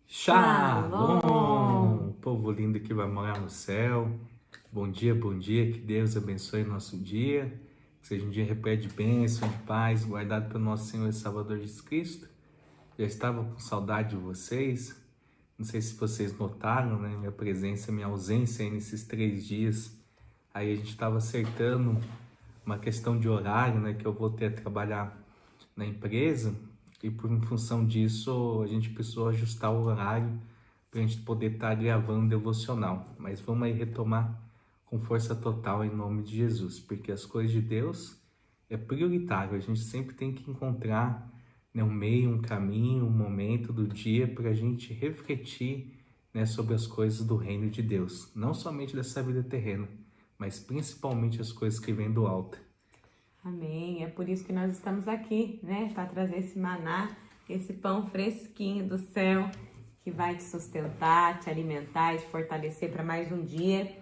Shalom! Povo lindo que vai morar no céu. Bom dia, que Deus abençoe nosso dia. Que seja um dia repleto de bênção, de paz, guardado pelo nosso Senhor e Salvador Jesus Cristo. Já estava com saudade de vocês. Não sei se vocês notaram, né? Minha presença, minha ausência aí nesses 3 dias. Aí a gente estava acertando uma questão de horário, né? Que eu voltei a trabalhar na empresa. E em função disso, a gente precisou ajustar o horário para a gente poder estar gravando devocional. Mas vamos aí retomar com força total em nome de Jesus, porque as coisas de Deus é prioritário. A gente sempre tem que encontrar, né, um meio, um caminho, um momento do dia para a gente refletir, né, sobre as coisas do reino de Deus. Não somente dessa vida terrena, mas principalmente as coisas que vêm do alto. Amém. É por isso que nós estamos aqui, né? Para trazer esse maná, esse pão fresquinho do céu que vai te sustentar, te alimentar e te fortalecer para mais um dia.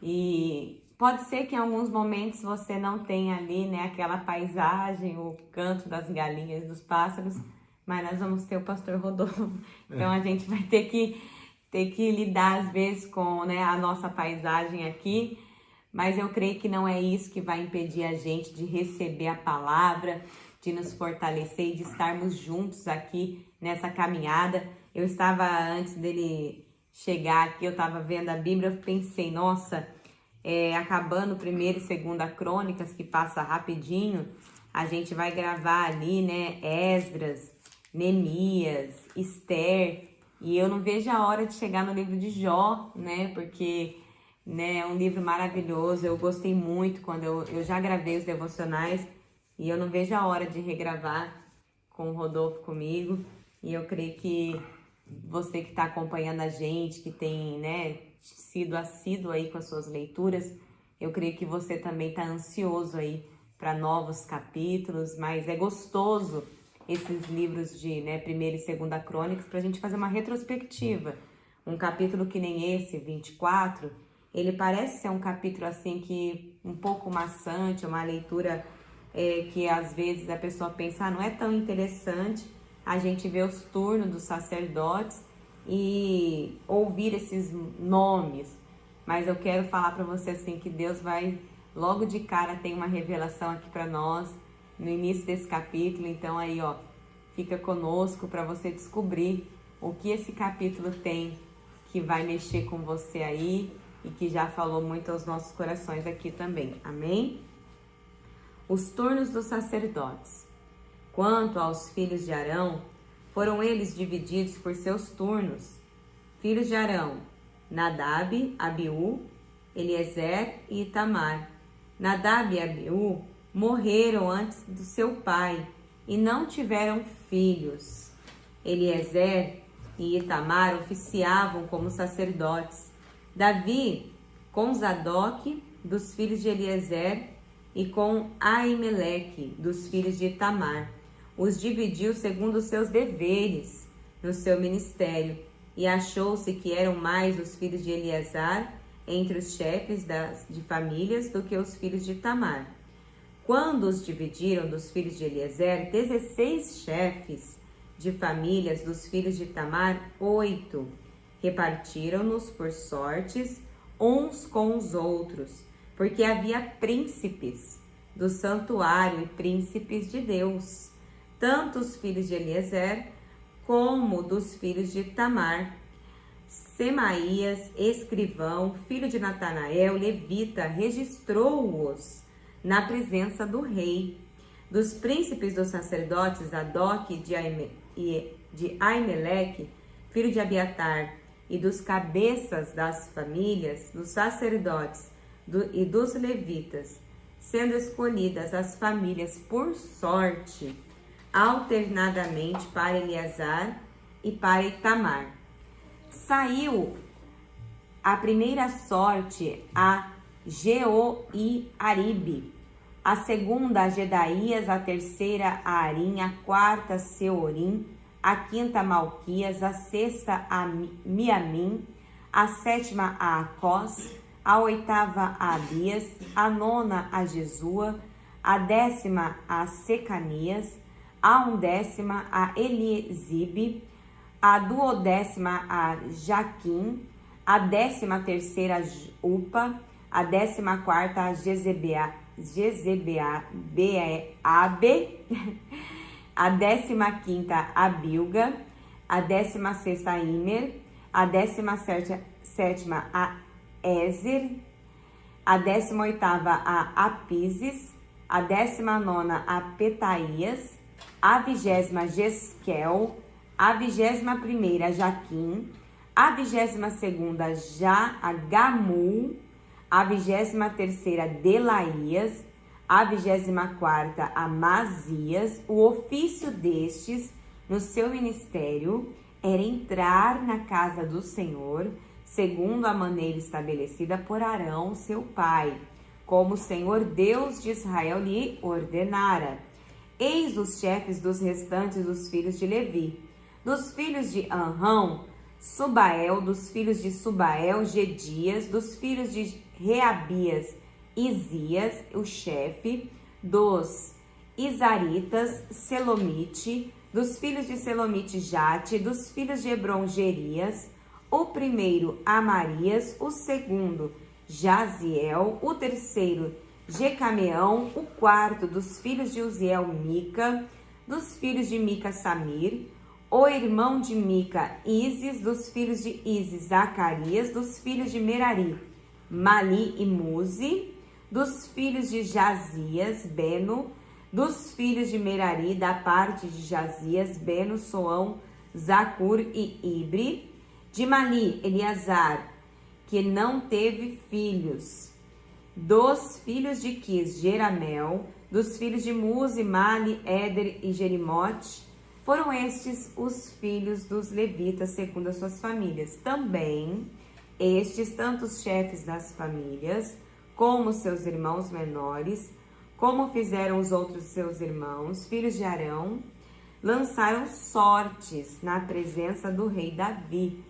E pode ser que em alguns momentos você não tenha ali, né, aquela paisagem, o canto das galinhas, dos pássaros, mas nós vamos ter o pastor Rodolfo. Então a gente vai ter que lidar às vezes com, né, a nossa paisagem aqui. Mas eu creio que não é isso que vai impedir a gente de receber a palavra, de nos fortalecer e de estarmos juntos aqui nessa caminhada. Eu estava, antes dele chegar aqui, eu estava vendo a Bíblia, eu pensei, nossa, acabando 1ª e 2ª Crônicas, que passa rapidinho, a gente vai gravar ali, né, Esdras, Neemias, Esther, e eu não vejo a hora de chegar no livro de Jó, né, porque... né, é um livro maravilhoso, eu gostei muito quando eu já gravei os devocionais e eu não vejo a hora de regravar com o Rodolfo comigo, e eu creio que você que está acompanhando a gente, que tem, né, sido assíduo aí com as suas leituras, eu creio que você também está ansioso aí para novos capítulos, mas é gostoso esses livros de, né, 1ª e 2ª Crônicas para a gente fazer uma retrospectiva. Um capítulo que nem esse, 24, ele parece ser um capítulo assim que um pouco maçante, uma leitura que às vezes a pessoa pensa, não é tão interessante a gente ver os turnos dos sacerdotes e ouvir esses nomes. Mas eu quero falar para você assim que Deus vai, logo de cara tem uma revelação aqui para nós no início desse capítulo. Então aí, ó, fica conosco para você descobrir o que esse capítulo tem que vai mexer com você aí e que já falou muito aos nossos corações aqui também. Amém? Os turnos dos sacerdotes. Quanto aos filhos de Arão, foram eles divididos por seus turnos. Filhos de Arão: Nadab, Abiú, Eliezer e Itamar. Nadab e Abiú morreram antes do seu pai e não tiveram filhos. Eliezer e Itamar oficiavam como sacerdotes. Davi, com Zadok, dos filhos de Eliezer, e com Aimeleque, dos filhos de Itamar, os dividiu segundo os seus deveres no seu ministério, e achou-se que eram mais os filhos de Eleazar entre os chefes de famílias do que os filhos de Itamar. Quando os dividiram dos filhos de Eliezer, 16 chefes de famílias dos filhos de Itamar, 8. Repartiram-nos por sortes uns com os outros, porque havia príncipes do santuário e príncipes de Deus, tanto os filhos de Eliezer como dos filhos de Itamar. Semaías, escrivão, filho de Natanael, levita, registrou-os na presença do rei. Dos príncipes dos sacerdotes, Zadok de Aimeleque, filho de Abiatar, e dos cabeças das famílias, dos sacerdotes e dos levitas, sendo escolhidas as famílias por sorte, alternadamente para Eleazar e para Itamar. Saiu a primeira sorte a Jeoiaribe, a segunda a Gedaías, a terceira a Arim, a quarta a Seorim, a quinta a Malquias, a sexta a Miamim, a sétima a Acós, a oitava a Abias, a nona a Jesua, a 10ª a Secanias, a 11ª a Elizibe, a 12ª a Jaquim, a 13ª Upa, a 14ª a Jezebeabe, a 15ª a Bilga, a 16ª a Imer, a 17ª a Ezer, a 18ª a Apises, a 19ª a Petaías, a 20ª Jesquel, a 21ª Jaquim, a 22ª a Gamul, a 23ª Delaías, a 24ª a Mazias. O ofício destes no seu ministério era entrar na casa do Senhor, segundo a maneira estabelecida por Arão, seu pai, como o Senhor Deus de Israel lhe ordenara. Eis os chefes dos restantes dos filhos de Levi. Dos filhos de Anrão, Subael; dos filhos de Subael, Gedias; dos filhos de Reabias, Isias, o chefe; dos Isaritas, Selomite; dos filhos de Selomite, Jate; dos filhos de Hebron, Gerias; o primeiro, Amarias; o segundo, Jaziel; o terceiro, Jecameão; o quarto, dos filhos de Uziel, Mica; dos filhos de Mica, Samir; o irmão de Mica, Isis; dos filhos de Isis, Zacarias; dos filhos de Merari, Mali e Muzi; dos filhos de Jazias, Beno; dos filhos de Merari, da parte de Jazias, Beno, Soão, Zacur e Ibre; de Mali, Eleazar, que não teve filhos; dos filhos de Quis, Jeramel; dos filhos de Muzi, Mali, Éder e Jerimote. Foram estes os filhos dos levitas, segundo as suas famílias. Também estes, tanto os chefes das famílias, como seus irmãos menores, como fizeram os outros seus irmãos, filhos de Arão, lançaram sortes na presença do rei Davi,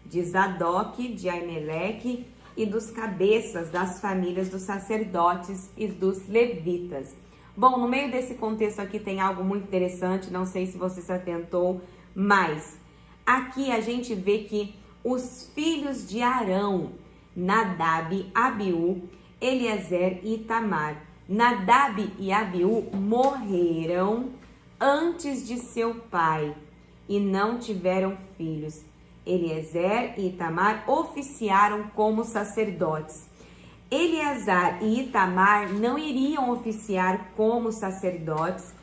de Zadok, de Aimeleque e dos cabeças das famílias dos sacerdotes e dos levitas. Bom, no meio desse contexto aqui tem algo muito interessante, não sei se você se atentou, mas aqui a gente vê que os filhos de Arão, Nadab, Abiú, Eliezer e Itamar. Nadab e Abiú morreram antes de seu pai e não tiveram filhos. Eliezer e Itamar oficiaram como sacerdotes. Eleazar e Itamar não iriam oficiar como sacerdotes,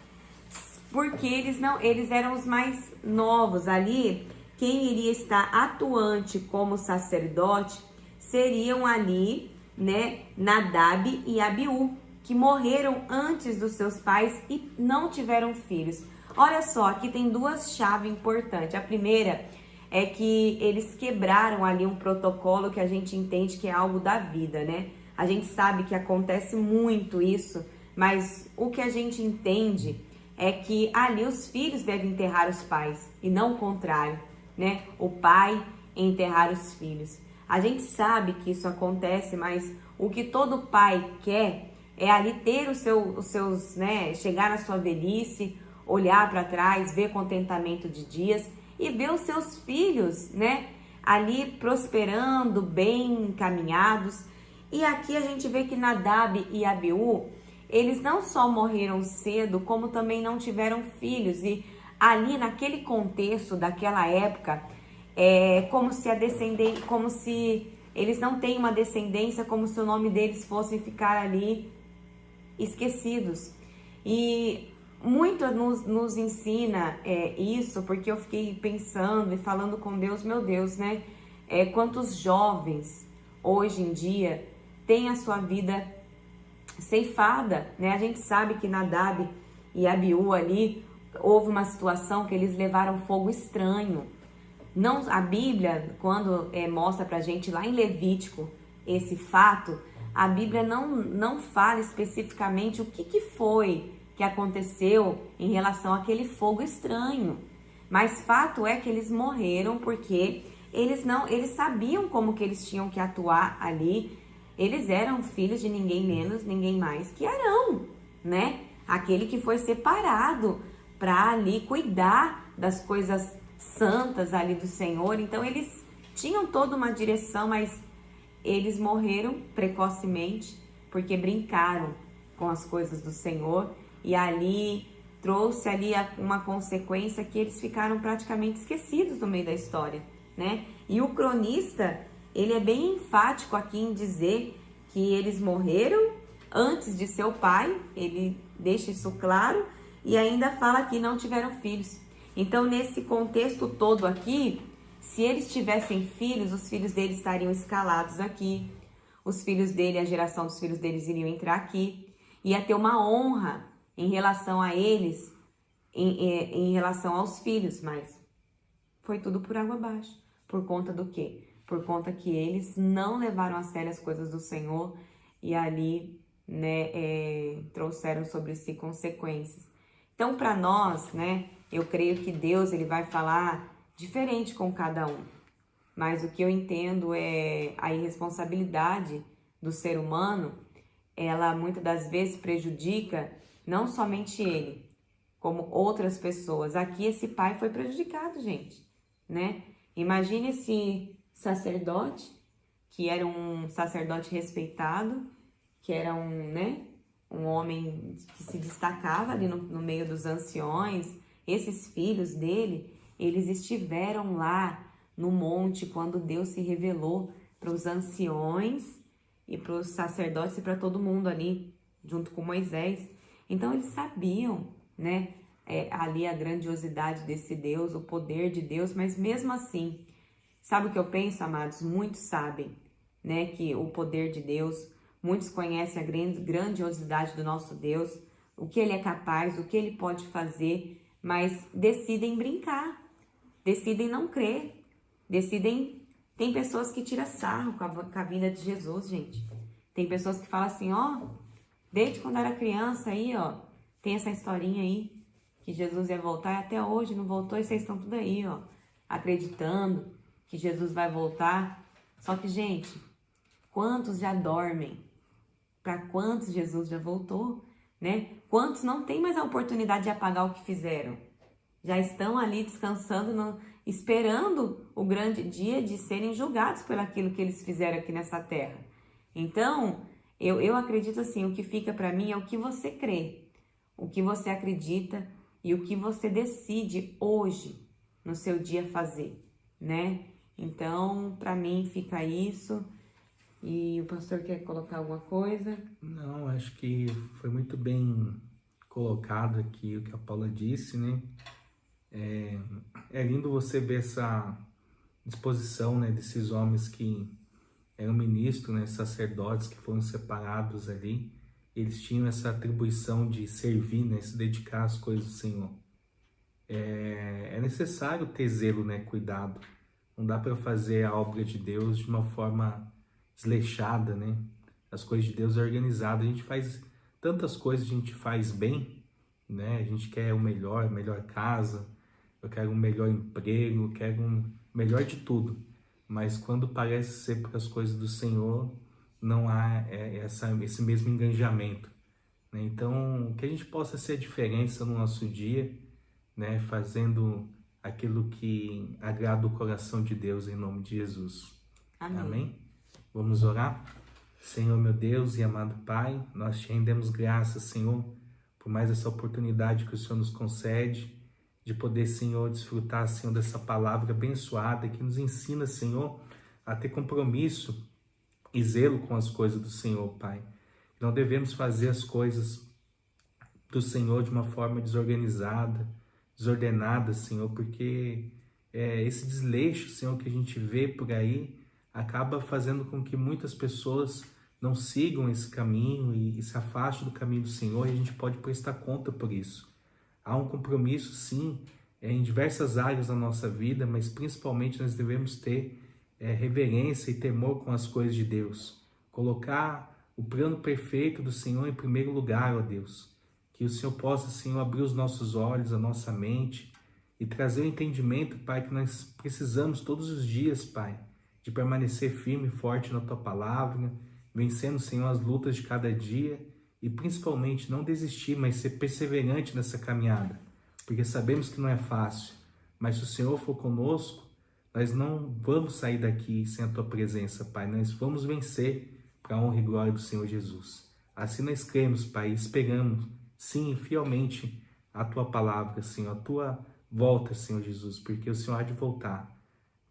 porque eles eram os mais novos. Ali, quem iria estar atuante como sacerdote seriam ali, né, Nadab e Abiú, que morreram antes dos seus pais e não tiveram filhos. Olha só, aqui tem duas chaves importantes. A primeira é que eles quebraram ali um protocolo que a gente entende que é algo da vida, né? A gente sabe que acontece muito isso, mas o que a gente entende é que ali os filhos devem enterrar os pais e não o contrário, né? O pai enterrar os filhos. A gente sabe que isso acontece, mas o que todo pai quer é ali ter os seus, né? Chegar na sua velhice, olhar para trás, ver contentamento de dias e ver os seus filhos, né, ali prosperando, bem encaminhados. E aqui a gente vê que Nadab e Abiú, eles não só morreram cedo, como também não tiveram filhos. E ali naquele contexto daquela época, como se eles não têm uma descendência, como se o nome deles fosse ficar ali esquecidos. E muito nos ensina isso, porque eu fiquei pensando e falando com Deus, meu Deus, né? Quantos jovens hoje em dia têm a sua vida ceifada, né? A gente sabe que Nadab e Abiú ali, houve uma situação que eles levaram fogo estranho. Não, a Bíblia, quando mostra pra gente lá em Levítico esse fato, a Bíblia não fala especificamente o que foi que aconteceu em relação àquele fogo estranho. Mas fato é que eles morreram porque eles sabiam como que eles tinham que atuar ali. Eles eram filhos de ninguém menos, ninguém mais que Arão, né? Aquele que foi separado para ali cuidar das coisas santas ali do Senhor. Então eles tinham toda uma direção, mas eles morreram precocemente porque brincaram com as coisas do Senhor, e ali trouxe ali uma consequência que eles ficaram praticamente esquecidos no meio da história, né? E o cronista, ele é bem enfático aqui em dizer que eles morreram antes de seu pai, ele deixa isso claro, e ainda fala que não tiveram filhos. Então, nesse contexto todo aqui, se eles tivessem filhos, os filhos deles estariam escalados aqui, os filhos dele, a geração dos filhos deles iriam entrar aqui, ia ter uma honra em relação a eles, em relação aos filhos, mas foi tudo por água abaixo. Por conta do quê? Por conta que eles não levaram a sério as coisas do Senhor e ali, né, trouxeram sobre si consequências. Então, para nós, né, eu creio que Deus ele vai falar diferente com cada um. Mas o que eu entendo é a irresponsabilidade do ser humano, ela muitas das vezes prejudica não somente ele, como outras pessoas. Aqui esse pai foi prejudicado, gente, né? Imagine esse sacerdote, que era um sacerdote respeitado, que era um homem que se destacava ali no meio dos anciões. Esses filhos dele, eles estiveram lá no monte quando Deus se revelou para os anciões e para os sacerdotes e para todo mundo ali, junto com Moisés. Então eles sabiam, né, ali a grandiosidade desse Deus, o poder de Deus, mas mesmo assim, sabe o que eu penso, amados? Muitos sabem, né, que o poder de Deus, muitos conhecem a grandiosidade do nosso Deus, o que ele é capaz, o que ele pode fazer, mas decidem brincar, decidem não crer, tem pessoas que tiram sarro com a vinda de Jesus, gente. Tem pessoas que falam assim, desde quando era criança aí, tem essa historinha aí, que Jesus ia voltar e até hoje não voltou e vocês estão tudo aí, acreditando que Jesus vai voltar. Só que, gente, quantos já dormem? Para quantos Jesus já voltou, né? Quantos não têm mais a oportunidade de apagar o que fizeram? Já estão ali descansando, esperando o grande dia de serem julgados por aquilo que eles fizeram aqui nessa terra. Então, eu acredito assim, o que fica para mim é o que você crê, o que você acredita e o que você decide hoje no seu dia fazer, né? Então, para mim fica isso. E o pastor quer colocar alguma coisa? Não, acho que foi muito bem colocado aqui o que a Paula disse, né? É lindo você ver essa disposição, né, desses homens que eram ministros, né, sacerdotes que foram separados ali. Eles tinham essa atribuição de servir, né, se dedicar às coisas do Senhor. É necessário ter zelo, né, cuidado. Não dá para fazer a obra de Deus de uma forma desleixada, né? As coisas de Deus é organizada. A gente faz tantas coisas, a gente faz bem, né? A gente quer o melhor, melhor casa, eu quero um melhor emprego, eu quero um melhor de tudo. Mas quando parece ser para as coisas do Senhor, não há esse mesmo engajamento, né? Então, que a gente possa ser a diferença no nosso dia, né? Fazendo aquilo que agrada o coração de Deus, em nome de Jesus. Amém. Amém? Vamos orar? Senhor, meu Deus e amado Pai, nós te rendemos graças, Senhor, por mais essa oportunidade que o Senhor nos concede, de poder, Senhor, desfrutar, Senhor, dessa palavra abençoada que nos ensina, Senhor, a ter compromisso e zelo com as coisas do Senhor, Pai. Não devemos fazer as coisas do Senhor de uma forma desorganizada, desordenada, Senhor, porque esse desleixo, Senhor, que a gente vê por aí, acaba fazendo com que muitas pessoas não sigam esse caminho e se afastem do caminho do Senhor, e a gente pode prestar conta por isso. Há um compromisso, sim, em diversas áreas da nossa vida, mas principalmente nós devemos ter reverência e temor com as coisas de Deus. Colocar o plano perfeito do Senhor em primeiro lugar, ó Deus. Que o Senhor possa, Senhor, abrir os nossos olhos, a nossa mente e trazer o entendimento, Pai, que nós precisamos todos os dias, Pai, de permanecer firme e forte na Tua palavra, vencendo, Senhor, as lutas de cada dia e principalmente não desistir, mas ser perseverante nessa caminhada, porque sabemos que não é fácil, mas se o Senhor for conosco, nós não vamos sair daqui sem a Tua presença, Pai. Nós vamos vencer para a honra e glória do Senhor Jesus. Assim nós cremos, Pai, e esperamos, sim, fielmente, a Tua palavra, Senhor, a Tua volta, Senhor Jesus, porque o Senhor há de voltar.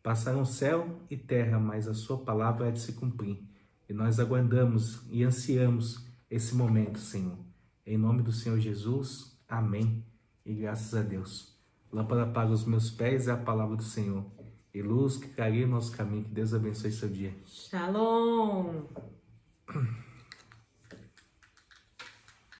Passarão céu e terra, mas a Sua palavra há de se cumprir. E nós aguardamos e ansiamos esse momento, Senhor. Em nome do Senhor Jesus, amém. E graças a Deus. Lâmpada para os meus pés é a palavra do Senhor. E luz que clareia o nosso caminho. Que Deus abençoe seu dia. Shalom!